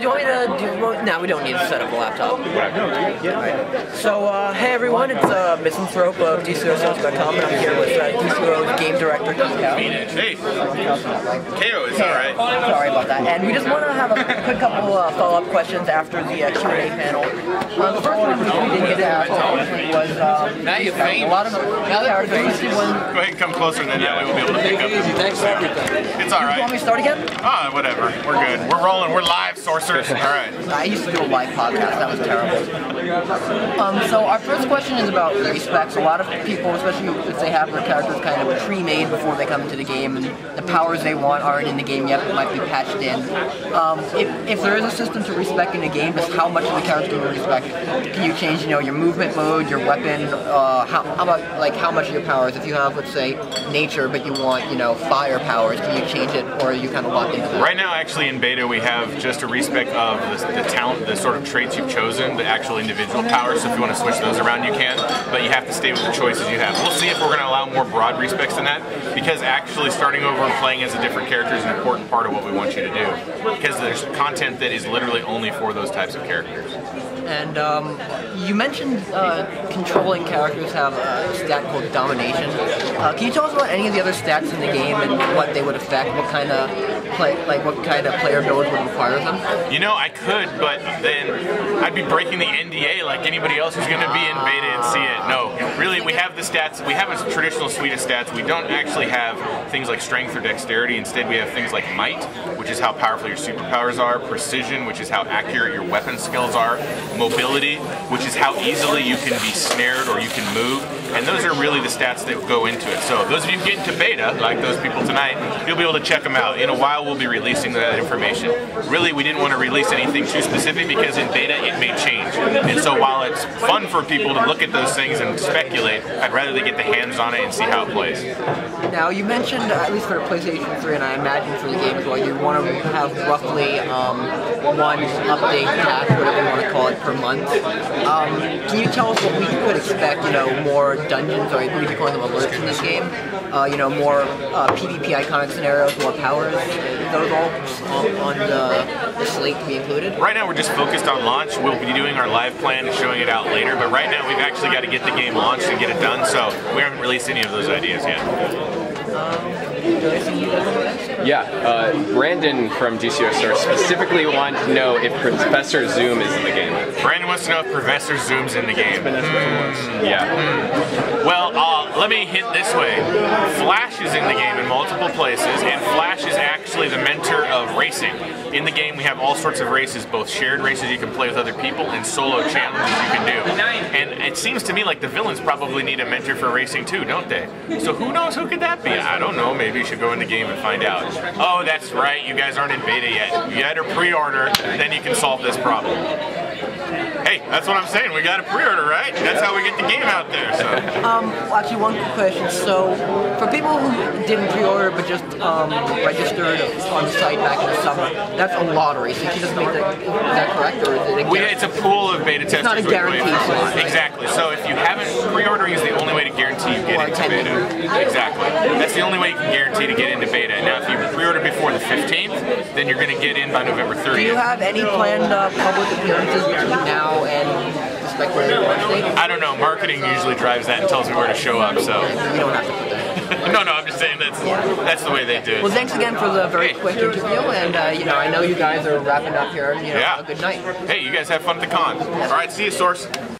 you want me to do? No, we don't need to set up a laptop. Right. So, hey everyone, it's Misanthrope of DCOSales.com, and I'm here with DCO's game director, Hey, KO is alright. Sorry about that. And we just want to have a quick couple follow-up questions after the Q&A panel. The first one we didn't get to was now you faint. A lot of characters. Go ahead and come closer, and then that way we'll be able to pick up. Thanks for everything. It's alright. You want me to start again? Whatever. We're good. We're rolling. We're live, sorcerers. Alright. I used to do a live podcast. That was terrible. So our first question is about respecs. A lot of people, especially if they have their characters kind of pre-made before they come into the game, and the powers they want aren't in the game yet, but might be patched in. If there is a system to respec in the game, just how much of the character can you respec? Can you change, your movement mode, your weapon? How about like how much of your powers? If you have, let's say, nature, but you want, fire powers, can you change it, or are you kind of locked into that? Right now, actually, in beta, we have just a respec of the talent, the sort of traits you've chosen, the actual individual powers. So if you want to switch those around, you can, but you have to stay with the choices you have. We'll see if we're going to allow more broad respecs than that, because actually starting over and playing as a different character is an important part of what we want you to do, because there's content that is literally only for those types of characters. And you mentioned controlling characters have a stat called Domination. Can you tell us about any of the other stats in the game and what they would affect? What kind of player build would require them? I could, but then I'd be breaking the NDA like anybody else who's going to be in beta and see it. No, really, we have the stats. We have a traditional suite of stats. We don't actually have things like strength or dexterity. Instead, we have things like might, which is how powerful your superpowers are, precision, which is how accurate your weapon skills are, mobility, which is how easily you can be snared or you can move, and those are really the stats that go into it. So those of you who get into beta, like those people tonight, you'll be able to check them out. In a while we'll be releasing that information. Really, we didn't want to release anything too specific because in beta it may change. And so while it's fun for people to look at those things and speculate, I'd rather they get the hands on it and see how it plays. Now you mentioned, at least for PlayStation 3, and I imagine for the game as well, you want to have roughly one update patch, whatever you want to call it, per month. Can you tell us what we could expect, more dungeons, or I believe you're calling them alerts in this game, more PvP iconic scenarios, more powers, those all on the slate to be included? Right now we're just focused on launch. We'll be doing our live plan and showing it out later, but right now we've actually got to get the game launched and get it done, so we haven't released any of those ideas yet. Yeah, Brandon from DCO specifically wanted to know if Professor Zoom is in the game. Brandon wants to know if Professor Zoom's in the game. Yeah. Well, let me hint this way. Flash is in the game in multiple places, and Flash is actually the mentor of racing. In the game, we have all sorts of races, both shared races you can play with other people and solo challenges you can do. And it seems to me like the villains probably need a mentor for racing too, don't they? So who knows who could that be? I don't know. Maybe you should go in the game and find out. Oh, that's right. You guys aren't in beta yet. You had to pre-order, then you can solve this problem. Hey, that's what I'm saying. We got a pre-order, right? That's how we get the game out there. So. Actually, one quick question. So, for people who didn't pre-order but just registered on the site back in the summer, that's a lottery. So you can just make that. Is that correct, or is it a guarantee? It's a pool of beta testers. It's not a guarantee. Exactly. So if you haven't, pre-ordering is the only way to guarantee you get into beta. Exactly. That's the only way you can guarantee to get into beta. Now, if you pre-order before the 15th, then you're going to get in by November 30th. Do you have any planned public appearances between now and the speculated launch date? I don't know. Marketing usually drives that and tells me where to show up. So you don't have to put that. No, I'm just saying that's the way they do it. Well, thanks again for the very quick interview, and I know you guys are wrapping up here. Have a good night. Hey, you guys have fun at the con. All right, see you, Source.